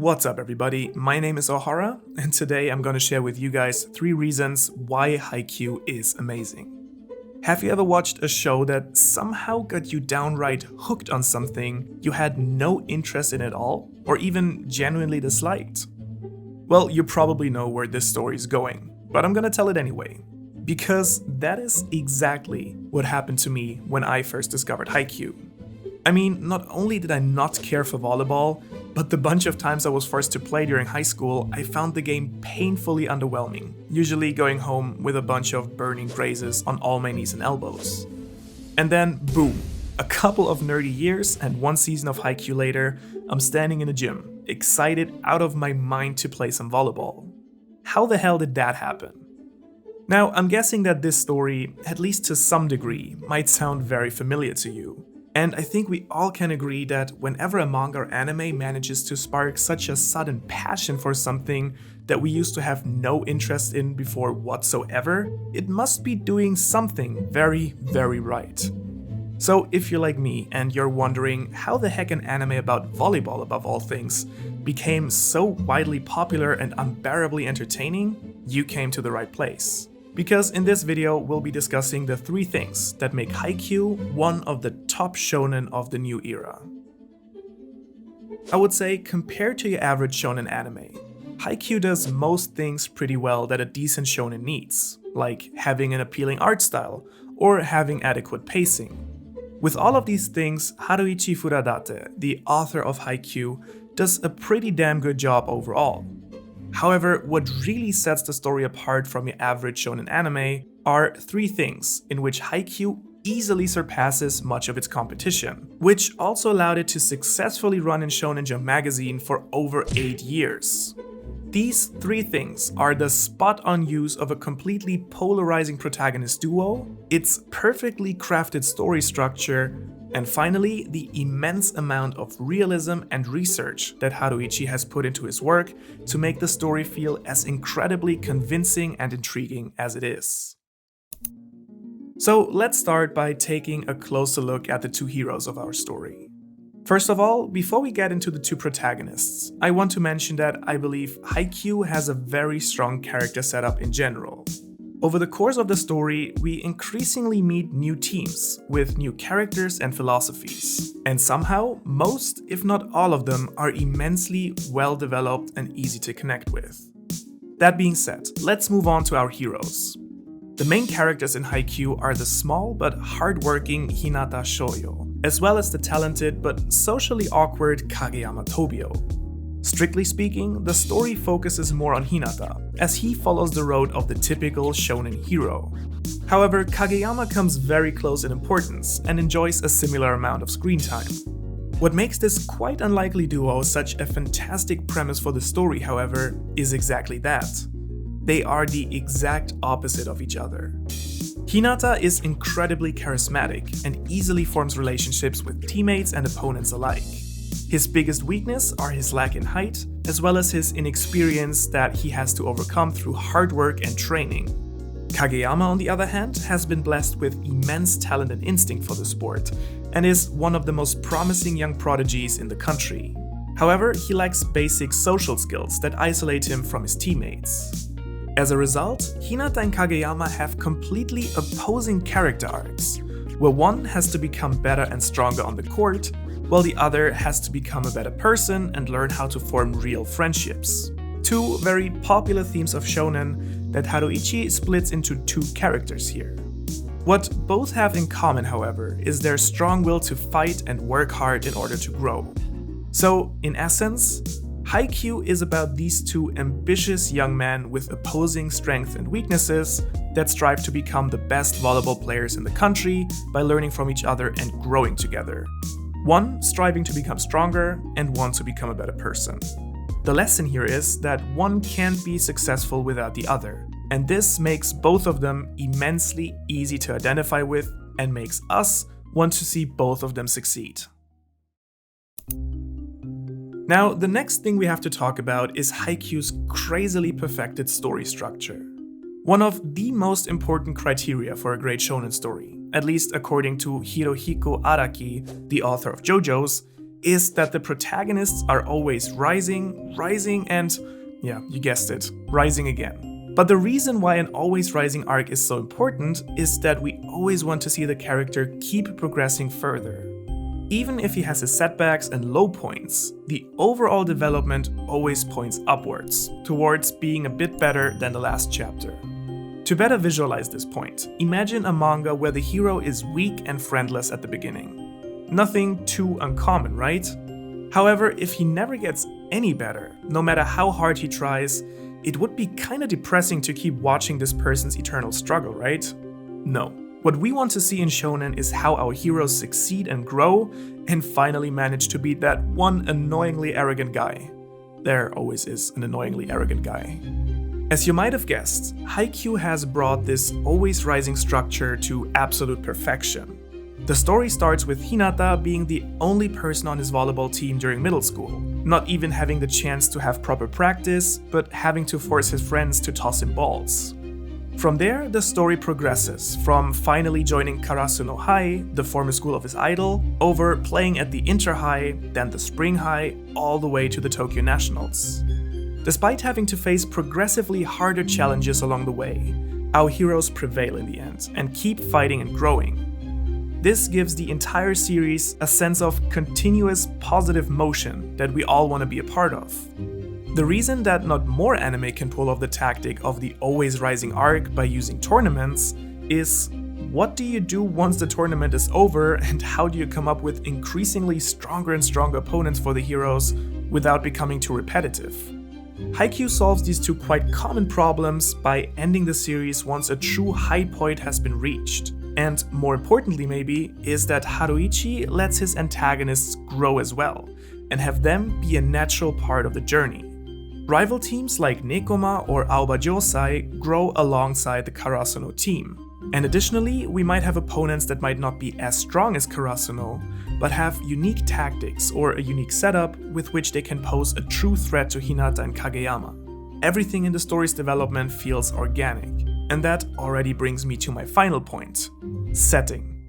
What's up everybody, my name is Ohara, and today I'm gonna share with you guys 3 reasons why Haikyuu is amazing. Have you ever watched a show that somehow got you downright hooked on something you had no interest in at all, or even genuinely disliked? Well, you probably know where this story is going, but I'm gonna tell it anyway. Because that is exactly what happened to me when I first discovered Haikyuu. I mean, not only did I not care for volleyball, but the bunch of times I was forced to play during high school, I found the game painfully underwhelming, usually going home with a bunch of burning grazes on all my knees and elbows. And then, boom, a couple of nerdy years and 1 season of Haikyuu later, I'm standing in a gym, excited out of my mind to play some volleyball. How the hell did that happen? Now, I'm guessing that this story, at least to some degree, might sound very familiar to you. And I think we all can agree that whenever a manga or anime manages to spark such a sudden passion for something that we used to have no interest in before whatsoever, it must be doing something very, very right. So if you're like me and you're wondering how the heck an anime about volleyball above all things became so widely popular and unbearably entertaining, you came to the right place. Because in this video, we'll be discussing the 3 things that make Haikyuu one of the top shounen of the new era. I would say, compared to your average shounen anime, Haikyuu does most things pretty well that a decent shounen needs, like having an appealing art style, or having adequate pacing. With all of these things, Haruichi Furadate, the author of Haikyuu, does a pretty damn good job overall. However, what really sets the story apart from your average shonen anime are 3 things in which Haikyuu easily surpasses much of its competition, which also allowed it to successfully run in Shonen Jump magazine for over 8 years. These 3 things are the spot-on use of a completely polarizing protagonist duo, its perfectly crafted story structure, and finally, the immense amount of realism and research that Haruichi has put into his work to make the story feel as incredibly convincing and intriguing as it is. So let's start by taking a closer look at the 2 heroes of our story. First of all, before we get into the 2 protagonists, I want to mention that I believe Haikyuu has a very strong character setup in general. Over the course of the story, we increasingly meet new teams with new characters and philosophies. And somehow, most, if not all of them, are immensely well developed and easy to connect with. That being said, let's move on to our heroes. The main characters in Haikyuu are the small but hardworking Hinata Shoyo, as well as the talented but socially awkward Kageyama Tobio. Strictly speaking, the story focuses more on Hinata, as he follows the road of the typical shonen hero. However, Kageyama comes very close in importance and enjoys a similar amount of screen time. What makes this quite unlikely duo such a fantastic premise for the story, however, is exactly that. They are the exact opposite of each other. Hinata is incredibly charismatic and easily forms relationships with teammates and opponents alike. His biggest weakness are his lack in height, as well as his inexperience that he has to overcome through hard work and training. Kageyama, on the other hand, has been blessed with immense talent and instinct for the sport, and is one of the most promising young prodigies in the country. However, he lacks basic social skills that isolate him from his teammates. As a result, Hinata and Kageyama have completely opposing character arcs, where one has to become better and stronger on the court, while the other has to become a better person and learn how to form real friendships. 2 very popular themes of shonen that Haruichi splits into 2 characters here. What both have in common, however, is their strong will to fight and work hard in order to grow. So, in essence, Haikyuu is about these 2 ambitious young men with opposing strengths and weaknesses that strive to become the best volleyball players in the country by learning from each other and growing together. One striving to become stronger, and one to become a better person. The lesson here is that one can't be successful without the other, and this makes both of them immensely easy to identify with and makes us want to see both of them succeed. Now, the next thing we have to talk about is Haikyuu's crazily perfected story structure. One of the most important criteria for a great shonen story, at least according to Hirohiko Araki, the author of JoJo's, is that the protagonists are always rising, and, yeah, you guessed it, rising again. But the reason why an always rising arc is so important is that we always want to see the character keep progressing further. Even if he has his setbacks and low points, the overall development always points upwards, towards being a bit better than the last chapter. To better visualize this point, imagine a manga where the hero is weak and friendless at the beginning. Nothing too uncommon, right? However, if he never gets any better, no matter how hard he tries, it would be kinda depressing to keep watching this person's eternal struggle, right? No. What we want to see in shounen is how our heroes succeed and grow, and finally manage to beat that one annoyingly arrogant guy. There always is an annoyingly arrogant guy. As you might have guessed, Haikyuu has brought this always rising structure to absolute perfection. The story starts with Hinata being the only person on his volleyball team during middle school, not even having the chance to have proper practice, but having to force his friends to toss him balls. From there, the story progresses, from finally joining Karasuno High, the former school of his idol, over playing at the Inter High, then the Spring High, all the way to the Tokyo Nationals. Despite having to face progressively harder challenges along the way, our heroes prevail in the end and keep fighting and growing. This gives the entire series a sense of continuous positive motion that we all want to be a part of. The reason that not more anime can pull off the tactic of the always rising arc by using tournaments is, what do you do once the tournament is over, and how do you come up with increasingly stronger and stronger opponents for the heroes without becoming too repetitive? Haikyuu solves these two quite common problems by ending the series once a true high point has been reached. And more importantly maybe, is that Haruichi lets his antagonists grow as well, and have them be a natural part of the journey. Rival teams like Nekoma or Aobajousai grow alongside the Karasuno team. And additionally, we might have opponents that might not be as strong as Karasuno, but have unique tactics or a unique setup with which they can pose a true threat to Hinata and Kageyama. Everything in the story's development feels organic. And that already brings me to my final point: setting.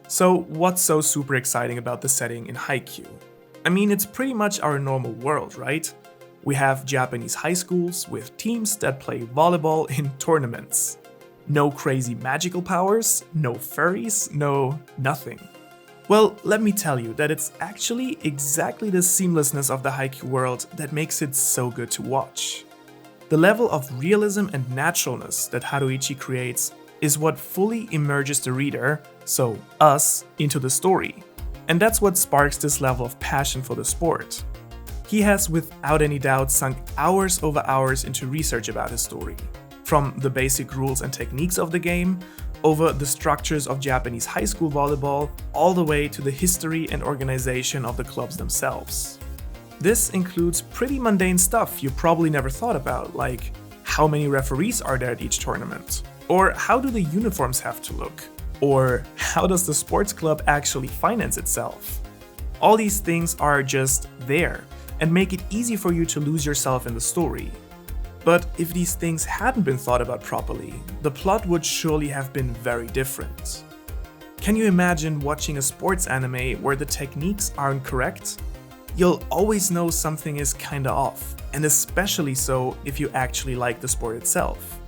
So what's so super exciting about the setting in Haikyuu? I mean, it's pretty much our normal world, right? We have Japanese high schools with teams that play volleyball in tournaments. No crazy magical powers, no furries, no nothing. Well, let me tell you that it's actually exactly the seamlessness of the Haikyuu world that makes it so good to watch. The level of realism and naturalness that Haruichi creates is what fully immerses the reader, so us, into the story. And that's what sparks this level of passion for the sport. He has without any doubt sunk hours over hours into research about his story. From the basic rules and techniques of the game, over the structures of Japanese high school volleyball, all the way to the history and organization of the clubs themselves. This includes pretty mundane stuff you probably never thought about, like how many referees are there at each tournament? Or how do the uniforms have to look? Or how does the sports club actually finance itself? All these things are just there and make it easy for you to lose yourself in the story. But if these things hadn't been thought about properly, the plot would surely have been very different. Can you imagine watching a sports anime where the techniques aren't correct? You'll always know something is kinda off, and especially so if you actually like the sport itself.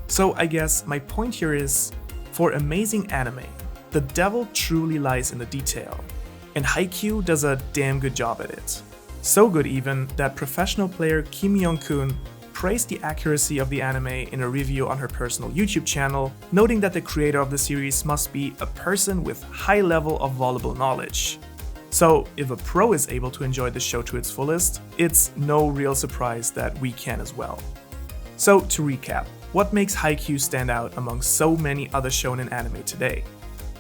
So I guess my point here is, for amazing anime, the devil truly lies in the detail, and Haikyuu does a damn good job at it. So good even that professional player Kim Young-kun praised the accuracy of the anime in a review on her personal YouTube channel, noting that the creator of the series must be a person with high level of volleyball knowledge. So if a pro is able to enjoy the show to its fullest, it's no real surprise that we can as well. So to recap, what makes Haikyuu stand out among so many other shonen anime today?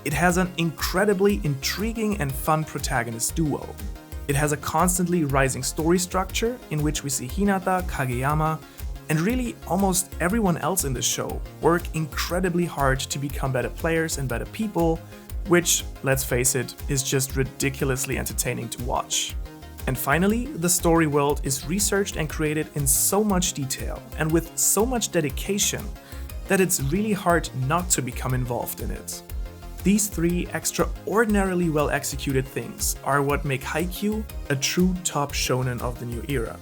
It has an incredibly intriguing and fun protagonist duo. It has a constantly rising story structure in which we see Hinata, Kageyama, and really almost everyone else in the show work incredibly hard to become better players and better people, which, let's face it, is just ridiculously entertaining to watch. And finally, the story world is researched and created in so much detail and with so much dedication that it's really hard not to become involved in it. These three extraordinarily well executed things are what make Haikyuu a true top shonen of the new era.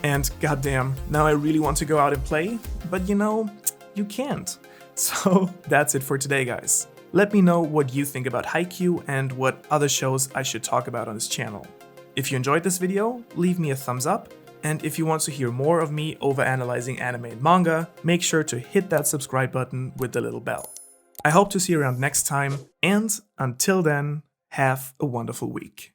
And goddamn, now I really want to go out and play, but you know, you can't. So that's it for today, guys. Let me know what you think about Haikyuu and what other shows I should talk about on this channel. If you enjoyed this video, leave me a thumbs up, and if you want to hear more of me overanalyzing anime and manga, make sure to hit that subscribe button with the little bell. I hope to see you around next time, and until then, have a wonderful week.